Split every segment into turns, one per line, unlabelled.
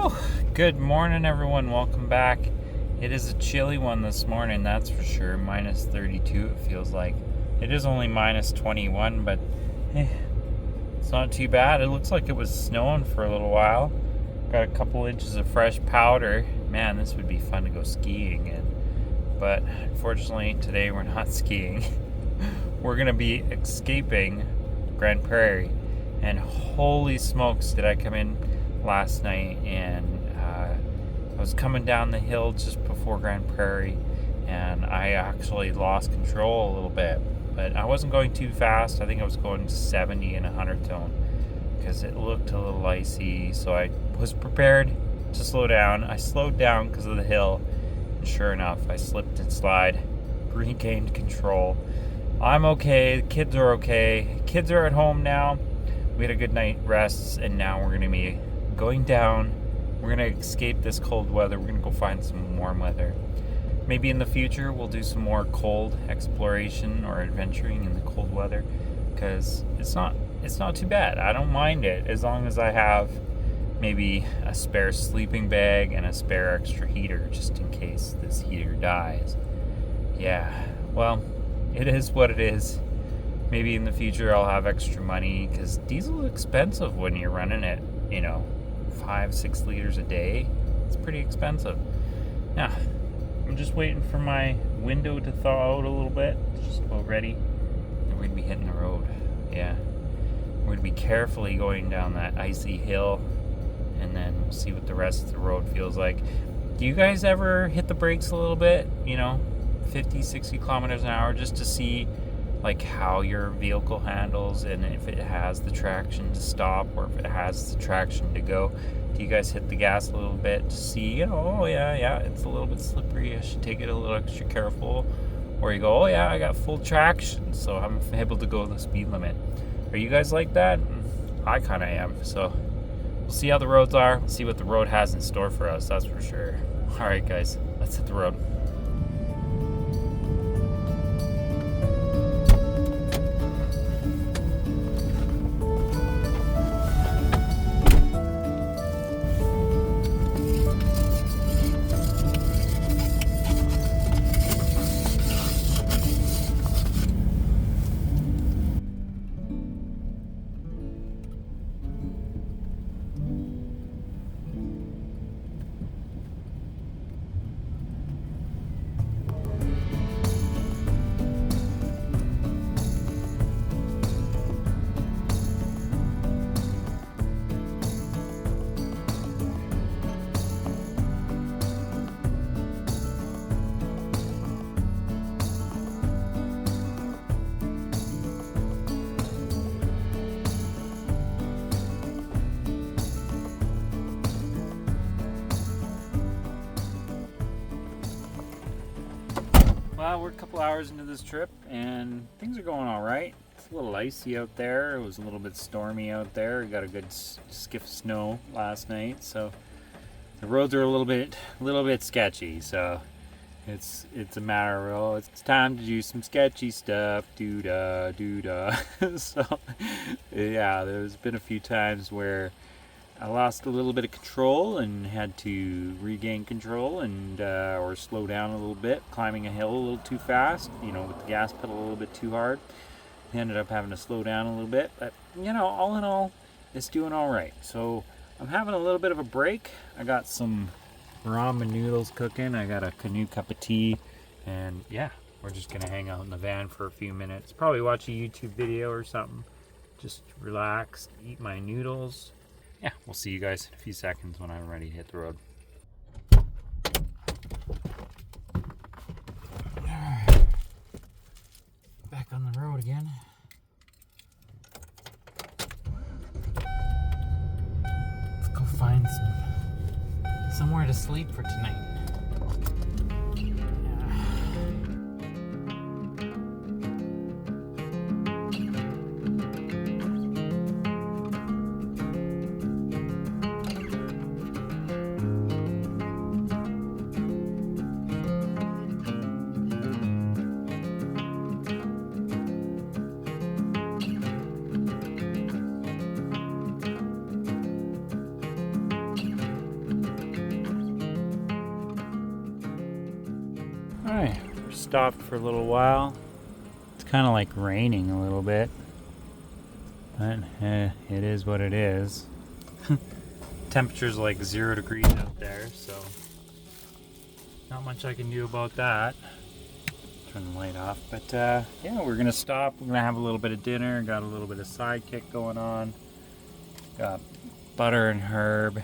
Whew. Good morning, everyone. Welcome back. It is a chilly one this morning, that's for sure. Minus 32, it feels like. It is only minus 21, but it's not too bad. It looks like it was snowing for a little while. Got a couple inches of fresh powder. Man, this would be fun to go skiing in. But unfortunately, today we're not skiing. We're going to be escaping Grand Prairie. And holy smokes, did I come in last night, and I was coming down the hill just before Grand Prairie, and I actually lost control a little bit, but I wasn't going too fast. I think I was going 70 in a 100 tone because it looked a little icy, so I was prepared to slow down. I slowed down because of the hill, and sure enough, I slipped and slide, regained control. I'm okay, the kids are okay. Kids are at home now. We had a good night rests, and now we're going to be going down. We're going to escape this cold weather. We're going to go find some warm weather. Maybe in the future we'll do some more cold exploration or adventuring in the cold weather, because it's not too bad. I don't mind it as long as I have maybe a spare sleeping bag and a spare extra heater just in case this heater dies. Yeah, well, it is what it is. Maybe in the future I'll have extra money, because diesel is expensive when you're running it, 5-6 liters a day. It's pretty expensive. Yeah, I'm just waiting for my window to thaw out a little bit. It's just about ready. And we're going to be hitting the road. Yeah. We're going to be carefully going down that icy hill, and then we'll see what the rest of the road feels like. Do you guys ever hit the brakes a little bit? 50, 60 kilometers an hour just to see how your vehicle handles, and if it has the traction to stop or if it has the traction to go. Do you guys hit the gas a little bit to see, oh yeah, it's a little bit slippery, I should take it a little extra careful? Or you go, oh yeah, I got full traction, so I'm able to go the speed limit. Are you guys like that? I kind of am. So we'll see how the roads are. We'll see what the road has in store for us, that's for sure. All right, guys, let's hit the road. Well, we're a couple hours into this trip, and things are going all right. It's a little icy out there. It was a little bit stormy out there. We got a good skiff of snow last night, so the roads are a little bit sketchy. So it's a matter of, it's time to do some sketchy stuff. Doo-da. So yeah, there's been a few times where I lost a little bit of control and had to regain control and or slow down a little bit, climbing a hill a little too fast, with the gas pedal a little bit too hard. I ended up having to slow down a little bit, but all in all, it's doing all right. So I'm having a little bit of a break. I got some ramen noodles cooking. I got a canoe cup of tea, and yeah, we're just gonna hang out in the van for a few minutes. Probably watch a YouTube video or something. Just relax, eat my noodles. Yeah, we'll see you guys in a few seconds when I'm ready to hit the road. Alright, back on the road again. Let's go find somewhere to sleep for tonight. Alright, we're stopped for a little while. It's kind of like raining a little bit, but it is what it is. Temperature's like 0 degrees out there, so not much I can do about that. Turn the light off, but yeah, we're gonna stop. We're gonna have a little bit of dinner. Got a little bit of sidekick going on. Got butter and herb.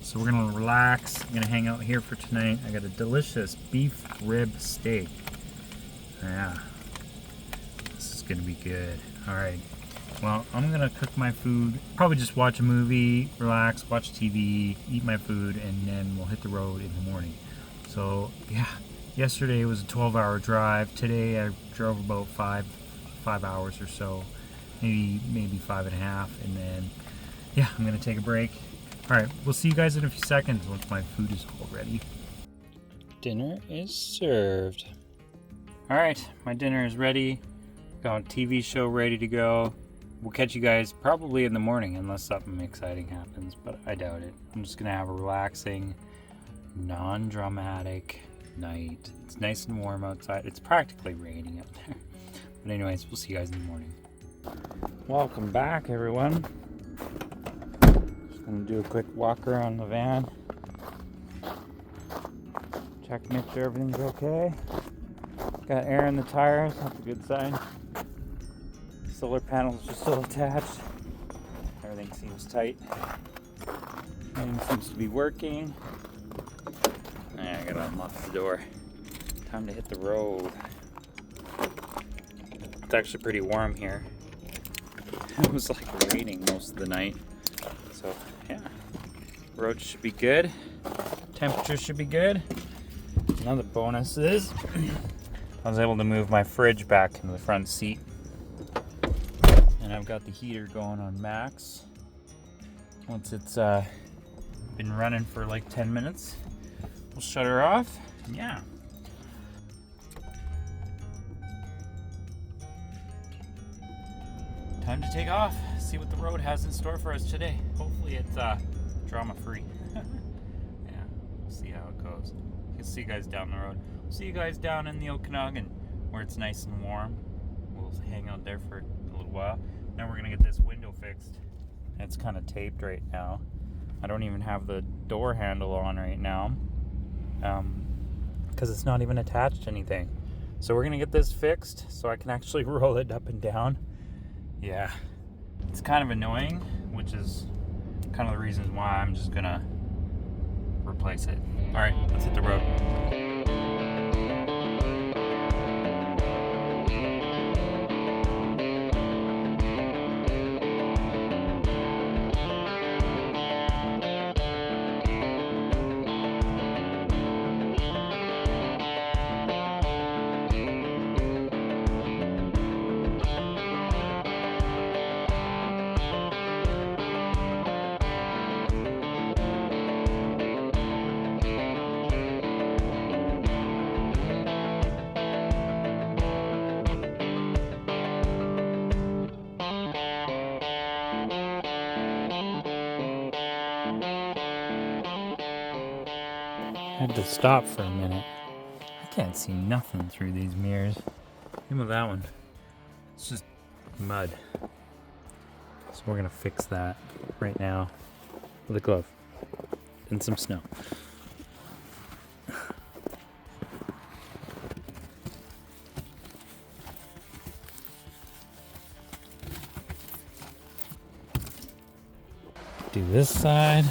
So we're gonna relax. I'm gonna hang out here for tonight. I got a delicious beef rib steak. Yeah, this is gonna be good. All right. Well, I'm gonna cook my food. Probably just watch a movie, relax, watch TV, eat my food, and then we'll hit the road in the morning. So yeah, yesterday was a 12-hour drive. Today I drove about five hours or so, maybe 5.5, and then yeah, I'm gonna take a break. All right, we'll see you guys in a few seconds once my food is all ready. Dinner is served. All right, my dinner is ready. Got a TV show ready to go. We'll catch you guys probably in the morning unless something exciting happens, but I doubt it. I'm just gonna have a relaxing, non-dramatic night. It's nice and warm outside. It's practically raining up there. But anyways, we'll see you guys in the morning. Welcome back, everyone. Just gonna do a quick walk around the van. Check to make sure everything's okay. Got air in the tires, that's a good sign. Solar panels are still attached. Everything seems tight. Everything seems to be working. I gotta unlock the door. Time to hit the road. It's actually pretty warm here. It was like raining most of the night. So yeah, road should be good. Temperature should be good. Another bonus is I was able to move my fridge back into the front seat. And I've got the heater going on max. Once it's been running for like 10 minutes, we'll shut her off. Yeah. Time to take off. See what the road has in store for us today. Hopefully it's drama-free. Yeah, we'll see how it goes. I'll see you guys down the road. We'll see you guys down in the Okanagan where it's nice and warm. We'll hang out there for a little while. Now we're gonna get this window fixed. It's kind of taped right now. I don't even have the door handle on right now because it's not even attached to anything. So we're gonna get this fixed so I can actually roll it up and down. Yeah, it's kind of annoying, which is kind of the reasons why I'm just gonna replace it. All right, let's hit the road. Had to stop for a minute. I can't see nothing through these mirrors. Even with that one, it's just mud. So we're gonna fix that right now with a glove and some snow. Do this side.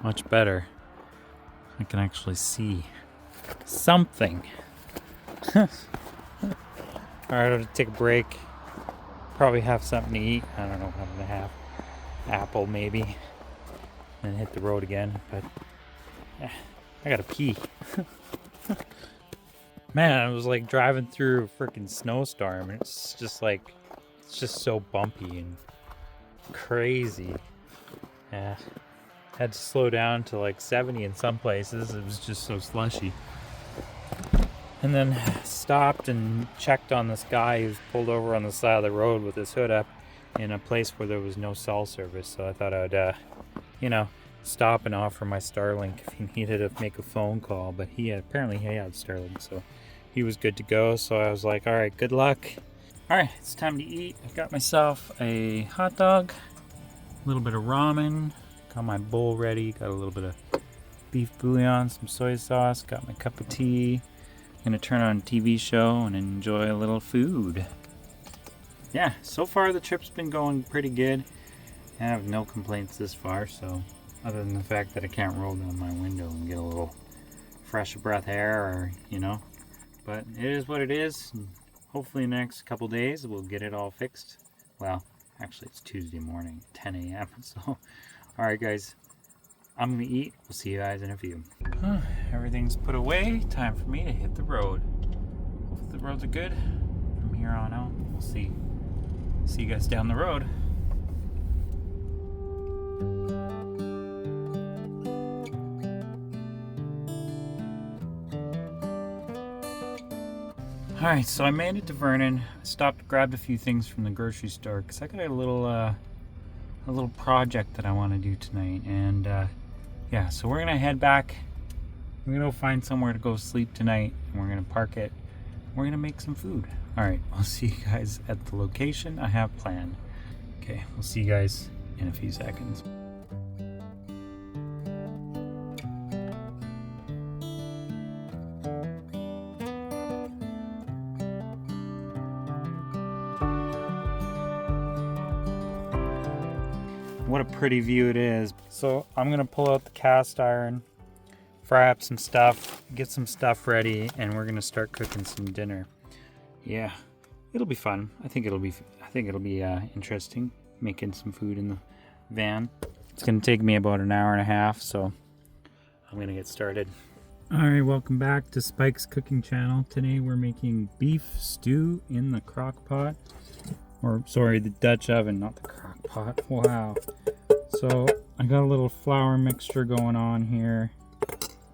Much better. I can actually see something. Alright, I'll take a break. Probably have something to eat. I don't know what I'm gonna have. Apple maybe. And hit the road again. But I gotta pee. Man, I was like driving through a freaking snowstorm. It's just so bumpy and crazy. Yeah. Had to slow down to like 70 in some places. It was just so slushy. And then stopped and checked on this guy who's pulled over on the side of the road with his hood up in a place where there was no cell service. So I thought I'd, stop and offer my Starlink if he needed to make a phone call, but apparently he had Starlink, so he was good to go. So I was like, all right, good luck. All right, it's time to eat. I got myself a hot dog, a little bit of ramen, got my bowl ready, got a little bit of beef bouillon, some soy sauce, got my cup of tea. Gonna turn on a TV show and enjoy a little food. Yeah, so far the trip's been going pretty good. I have no complaints this far, so other than the fact that I can't roll down my window and get a little fresh breath air, or but it is what it is. Hopefully in the next couple days we'll get it all fixed. Well, actually it's Tuesday morning, 10 a.m. So, alright guys, I'm gonna eat. We'll see you guys in a few. Everything's put away. Time for me to hit the road. Hopefully the roads are good from here on out. We'll see. See you guys down the road. Alright, so I made it to Vernon. I stopped, grabbed a few things from the grocery store because I got a little project that I want to do tonight. And yeah, so we're gonna head back. We're gonna go find somewhere to go sleep tonight, and we're gonna park it. We're gonna make some food. Alright, I'll see you guys at the location I have planned. Okay, we'll see you guys in a few seconds. What a pretty view it is. So I'm gonna pull out the cast iron, fry up some stuff, get some stuff ready, and we're gonna start cooking some dinner. Yeah, it'll be fun. I think it'll be interesting making some food in the van. It's gonna take me about an hour and a half, so I'm gonna get started. All right, welcome back to Spike's cooking channel. Today we're making beef stew in the crock pot. Or sorry, the Dutch oven, not the crock pot. Wow. So I got a little flour mixture going on here.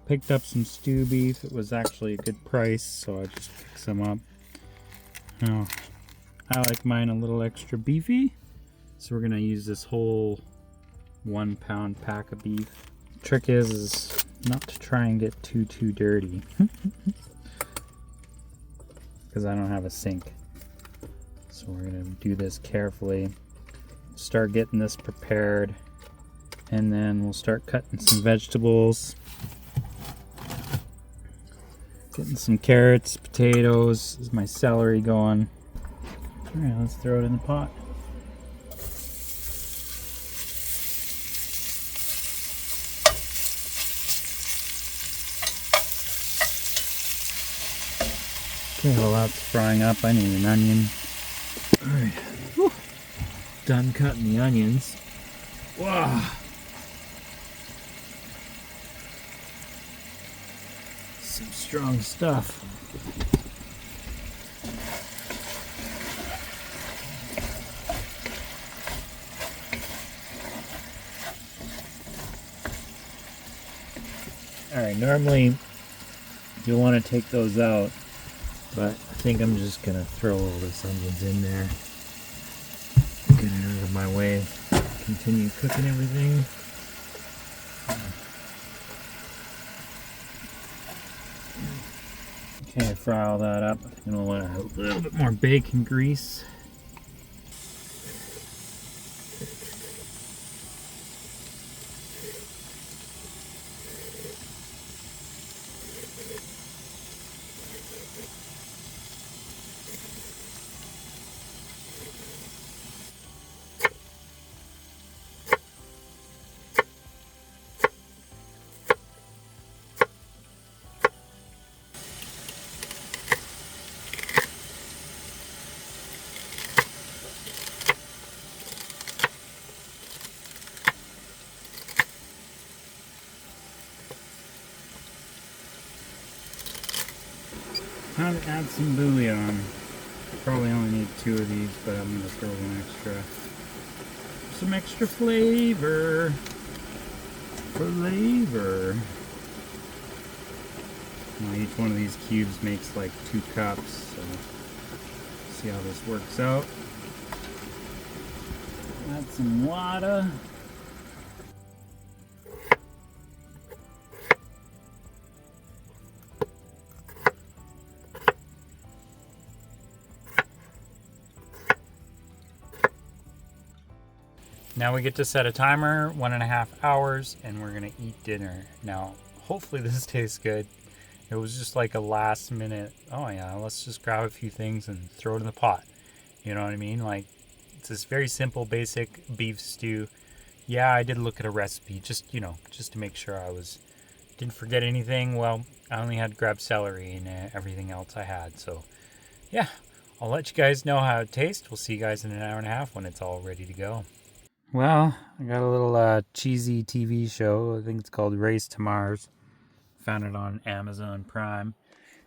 Picked up some stew beef. It was actually a good price, so I just picked some up. Now, I like mine a little extra beefy, so we're gonna use this whole 1 pound pack of beef. Trick is not to try and get too dirty, because I don't have a sink. So we're gonna do this carefully. Start getting this prepared, and then we'll start cutting some vegetables. Getting some carrots, potatoes. This is my celery going. All right, let's throw it in the pot. Okay, well that's frying up. I need an onion. Alright, done cutting the onions. Wow. Some strong stuff. Alright, normally you'll want to take those out, but I think I'm just going to throw all this onions in there. Get it out of my way. Continue cooking everything. Okay, fry all that up. I'm going to want a little bit more bacon grease. Time to add some bouillon. Probably only need 2 of these, but I'm going to throw one extra. Some extra flavor. Now each one of these cubes makes like 2 cups, so see how this works out. Add some water. Now we get to set a timer, 1.5 hours, and we're gonna eat dinner. Now, hopefully this tastes good. It was just like a last minute, oh yeah, let's just grab a few things and throw it in the pot. You know what I mean? Like, it's this very simple, basic beef stew. Yeah, I did look at a recipe, just, just to make sure didn't forget anything. Well, I only had to grab celery and everything else I had. So, yeah, I'll let you guys know how it tastes. We'll see you guys in an hour and a half when it's all ready to go. Well, I got a little cheesy TV show. I think it's called Race to Mars. Found it on Amazon Prime.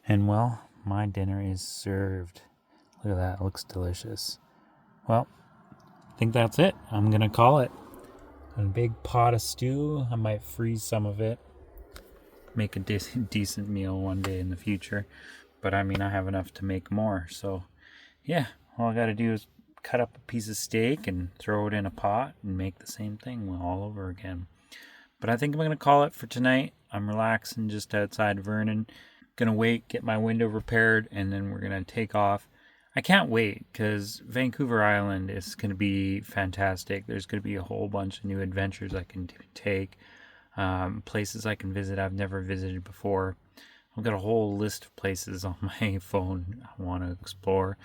And, well, my dinner is served. Look at that. It looks delicious. Well, I think that's it. I'm going to call it. A big pot of stew. I might freeze some of it. Make a decent meal one day in the future. But, I mean, I have enough to make more. So, yeah, all I got to do is cut up a piece of steak and throw it in a pot and make the same thing all over again. But I think I'm going to call it for tonight. I'm relaxing just outside Vernon. Gonna wait, get my window repaired, and then we're going to take off. I can't wait because Vancouver Island is going to be fantastic. There's going to be a whole bunch of new adventures I can take, places I can visit I've never visited before. I've got a whole list of places on my phone I want to explore.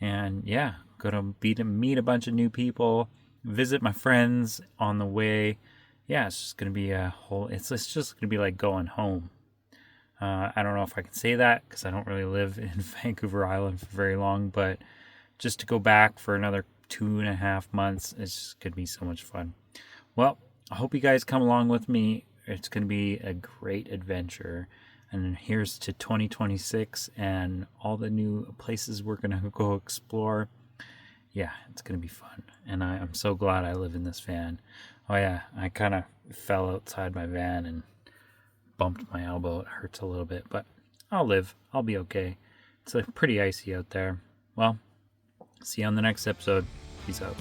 And yeah, gonna meet a bunch of new people, visit my friends on the way. Yeah, it's just gonna be it's just gonna be like going home. I don't know if I can say that because I don't really live in Vancouver Island for very long, but just to go back for another 2.5 months, it's just gonna be so much fun. Well, I hope you guys come along with me. It's gonna be a great adventure. And here's to 2026 and all the new places we're going to go explore. Yeah, it's going to be fun. And I'm so glad I live in this van. Oh yeah, I kind of fell outside my van and bumped my elbow. It hurts a little bit, but I'll live. I'll be okay. It's pretty icy out there. Well, see you on the next episode. Peace out.